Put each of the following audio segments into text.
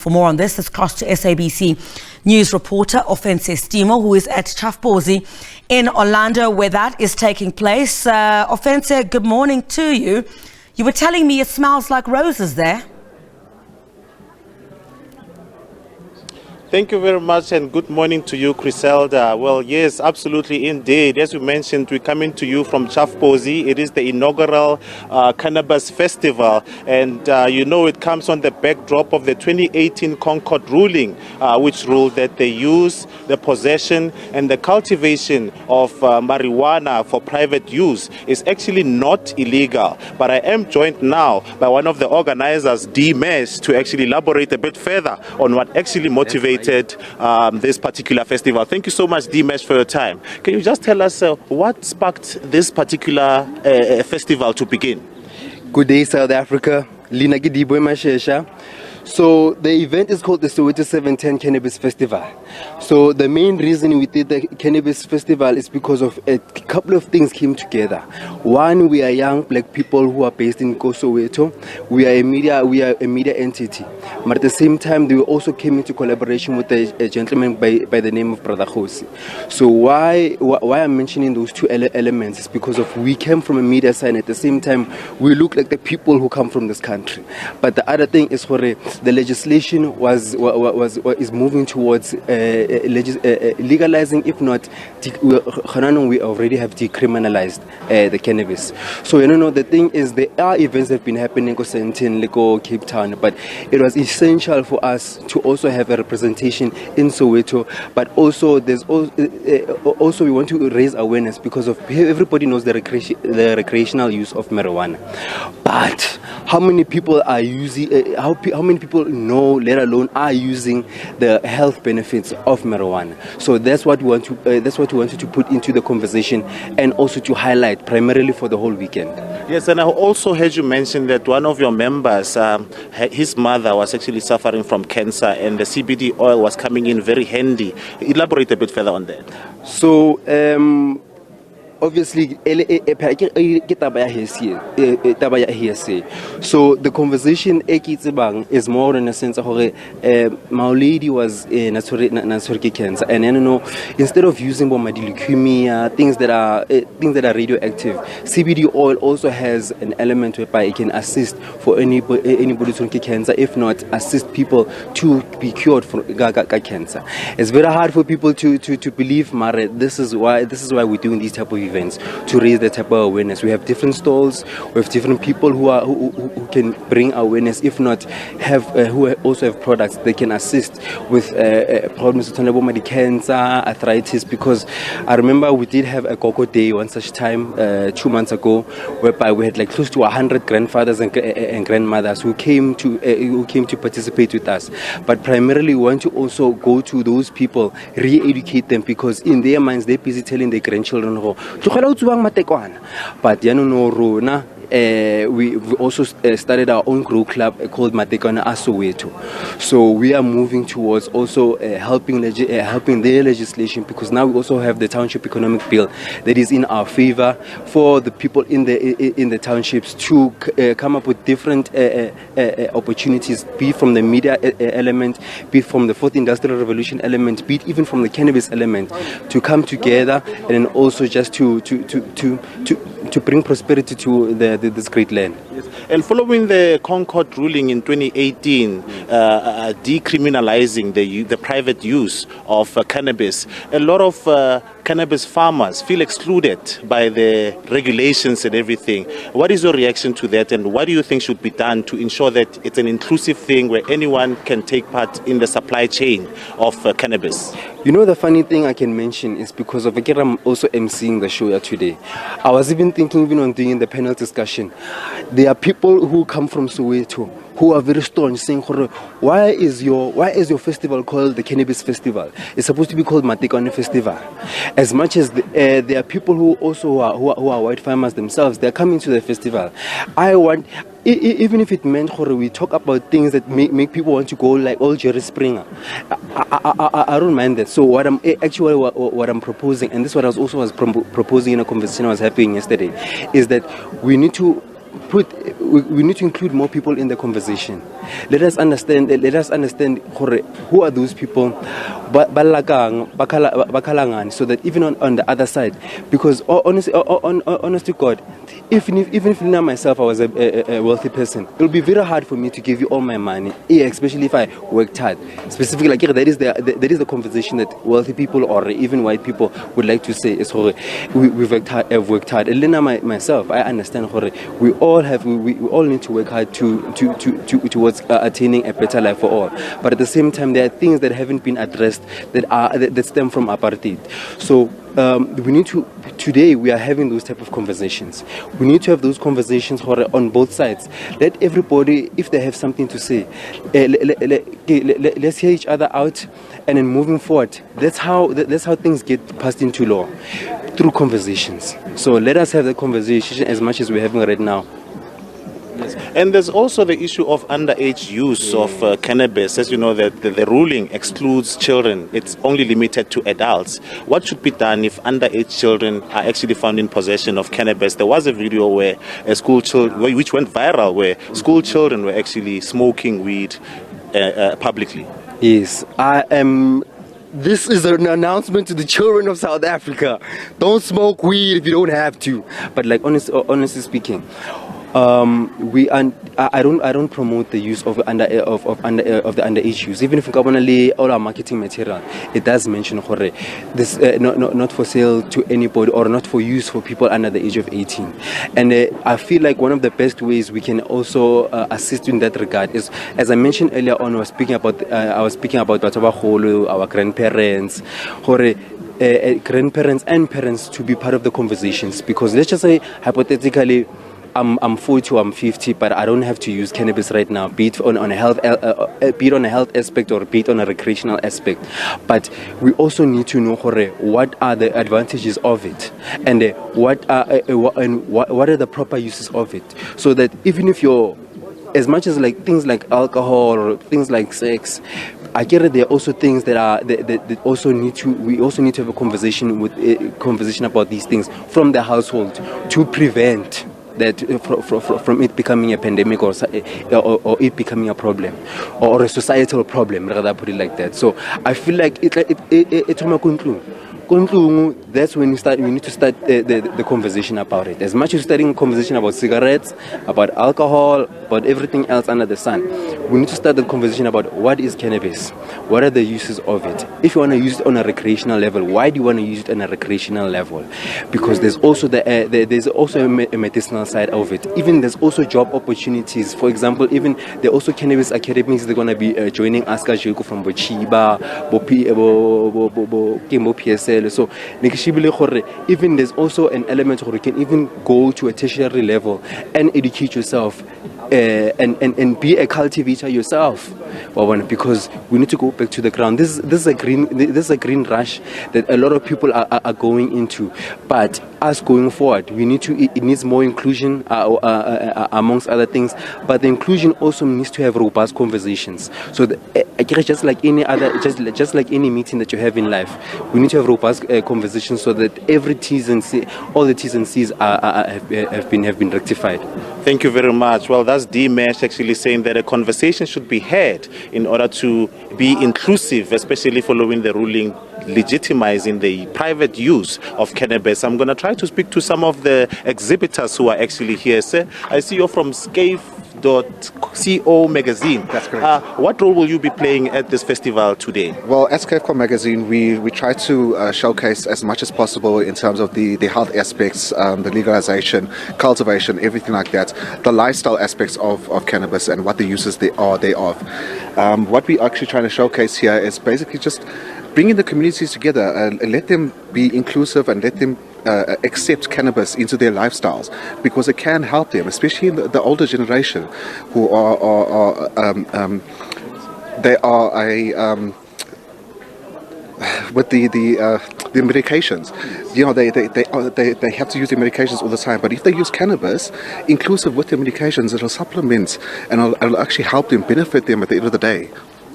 For more on this, let's cross to SABC News reporter Ofentse Setimo, who is at Chaf Pozi in Orlando, where that is taking place. Ofentse, good morning to you. You were telling me it smells like roses there. Thank you very much and good morning to you, Criselda. Well, yes, absolutely indeed. As you mentioned, we're coming to you from Chaf Pozi. It is the inaugural Cannabis Festival, and it comes on the backdrop of the 2018 Concord ruling, which ruled that the use, the possession and the cultivation of marijuana for private use is actually not illegal. But I am joined now by one of the organizers, D. Mesh, to actually elaborate a bit further on what actually motivated this particular festival. Thank you so much, D. Mesh, for your time. Can you just tell us what sparked this particular festival to begin? Good day, South Africa. Lina Gidibo Mashesha. So the event is called the Soweto 710 Cannabis Festival. So the main reason we did the Cannabis Festival is because of a couple of things came together. One, we are young black people who are based in Soweto. We are a media entity. But at the same time, they also came into collaboration with a gentleman by the name of Brother Khosi. So why I'm mentioning those two elements is because of we came from a media side. At the same time, we look like the people who come from this country. But the other thing is for the legislation is moving towards legalizing, if not, we already have decriminalized the cannabis. So the thing is, there are events that have been happening in Sandton, Cape Town, but it was essential for us to also have a representation in Soweto. But also, also we want to raise awareness because of everybody knows the recreational use of marijuana, but how many people are using? How many people know, let alone are using the health benefits of marijuana? So that's what we want to. That's what we wanted to put into the conversation, and also to highlight primarily for the whole weekend. Yes, and I also heard you mention that one of your members, his mother was actually suffering from cancer, and the CBD oil was coming in very handy. Elaborate a bit further on that. So. Obviously, so the conversation is more in a sense of my lady was cancer, and instead of using leukemia, things that are radioactive, CBD oil also has an element whereby it can assist for anybody with cancer, if not assist people to be cured from cancer. It's very hard for people to believe, Mare. This is why we're doing these type of events, to raise that type of awareness. We have different stalls, we have different people who can bring awareness, if not have who also have products they can assist with problems with cancer, arthritis. Because I remember we did have a Coco Day one such time 2 months ago, whereby we had like close to 100 grandfathers and grandmothers who came to participate with us. But primarily we want to also go to those people, re-educate them, because in their minds they're busy telling their grandchildren, but we also started our own grow club called Matekwana Soweto. So we are moving towards also helping their legislation, because now we also have the township economic bill that is in our favor for the people in the townships to come up with different opportunities, be it from the media element, be it from the fourth industrial revolution element, be it even from the cannabis element, to come together and also just to bring prosperity to this great land. Yes. And following the Concord ruling in 2018, decriminalizing the private use of cannabis, a lot of cannabis farmers feel excluded by the regulations and everything. What is your reaction to that, and what do you think should be done to ensure that it's an inclusive thing where anyone can take part in the supply chain of cannabis? The funny thing I can mention is because of I'm also emceeing the show here today. I was even thinking on doing the panel discussion. There are people who come from Soweto who are very staunch, saying, why is your festival called the Cannabis Festival? It's supposed to be called Matekwane Festival. As much as there are people who are white farmers themselves, they're coming to the festival. I want, even if it meant we talk about things that make people want to go like all Jerry Springer, I don't mind that. So what I'm proposing, and this is what I was proposing in a conversation I was having yesterday, is that we need to include more people in the conversation. let us understand who are those people, so that even on the other side, because honestly, God, even if myself I was a wealthy person, it will be very hard for me to give you all my money, especially if I worked hard. Specifically, like that is the conversation that wealthy people or even white people would like to say is we've worked hard. Elena, myself, I understand we all need to work hard towards attaining a better life for all. But at the same time, there are things that haven't been addressed that stem from apartheid. So we need to. Today we are having those type of conversations. We need to have those conversations on both sides. Let everybody, if they have something to say, let's hear each other out, and then moving forward, that's how things get passed into law, through conversations. So let us have the conversation as much as we're having right now. And there's also the issue of underage use of cannabis. As you know, that the ruling excludes children. It's only limited to adults. What should be done if underage children are actually found in possession of cannabis? There was a video where which went viral, where school children were actually smoking weed publicly. Yes, I am. This is an announcement to the children of South Africa. Don't smoke weed if you don't have to. But like honestly speaking, I don't promote the use of the underage use. Even if we go all our marketing material, it does mention this not for sale to anybody or not for use for people under the age of 18. And I feel like one of the best ways we can also assist in that regard is, as I mentioned earlier on, I was speaking about Batabaholo, our grandparents, grandparents and parents to be part of the conversations. Because let's just say hypothetically, I'm 40 or I'm 50, but I don't have to use cannabis right now, be it on a health aspect or be it on a recreational aspect. But we also need to know what are the advantages of it, and what are the proper uses of it, so that even if you're, as much as like things like alcohol or things like sex, I get it. There are also things that also need to. We also need to have a conversation about these things from the household to prevent that from it becoming a pandemic or it becoming a problem or a societal problem, rather put it like that. So I feel like that's when we need to start the conversation about it. As much as starting a conversation about cigarettes, about alcohol, about everything else under the sun, we need to start the conversation about what is cannabis, what are the uses of it. If you want to use it on a recreational level, why do you want to use it on a recreational level? Because there's also a medicinal side of it. Even there's also job opportunities. For example, even there are also cannabis academies that are going to be joining Aska Jeko from Bochiba, PSL. So even there's also an element where you can even go to a tertiary level and educate yourself and be a cultivator yourself. Because we need to go back to the ground. This is a green rush that a lot of people are going into. But us going forward, it needs more inclusion amongst other things. But the inclusion also needs to have robust conversations. So just like any meeting that you have in life, we need to have robust conversations so that all the T's and C's have been rectified. Thank you very much. Well, that's D-Mesh actually saying that a conversation should be had in order to be inclusive, especially following the ruling legitimizing the private use of cannabis. I'm going to try to speak to some of the exhibitors who are actually here. Sir, I see you're from SCAFE.co magazine. That's correct. What role will you be playing at this festival today? Well, at SCAFE magazine, we try to showcase as much as possible in terms of the health aspects, the legalization, cultivation, everything like that, the lifestyle aspects of cannabis and what the uses they are thereof. What we're actually trying to showcase here is basically just bringing the communities together and let them be inclusive and let them accept cannabis into their lifestyles, because it can help them, especially the older generation who with the medications. You know, they have to use their medications all the time, but if they use cannabis inclusive with their medications, it'll supplement and it'll actually help them, benefit them at the end of the day.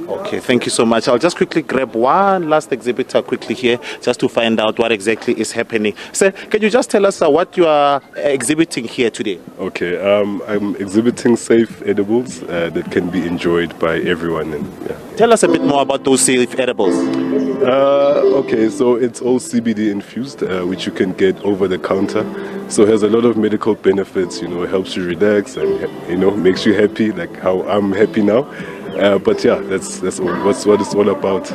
Okay, thank you so much. I'll just quickly grab one last exhibitor quickly here just to find out what exactly is happening. Sir, can you just tell us what you are exhibiting here today? Okay, I'm exhibiting safe edibles that can be enjoyed by everyone. And, yeah. Tell us a bit more about those safe edibles. Okay, so it's all CBD infused, which you can get over the counter. So it has a lot of medical benefits, you know, it helps you relax and, you know, makes you happy, like how I'm happy now. But yeah, that's what it's all about.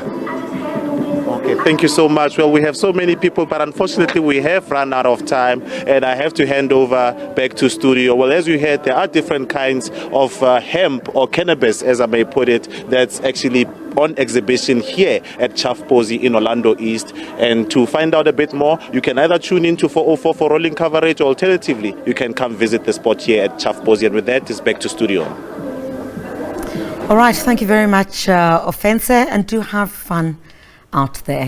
Okay, thank you so much. Well, we have so many people, but unfortunately we have run out of time and I have to hand over back to studio. Well, as you heard, there are different kinds of hemp or cannabis, as I may put it, that's actually on exhibition here at Chaf Pozi in Orlando East. And to find out a bit more, you can either tune in to 404 for rolling coverage, or alternatively, you can come visit the spot here at Chaf Pozi. And with that, it's back to studio. All right, thank you very much, Ofentse, and do have fun out there.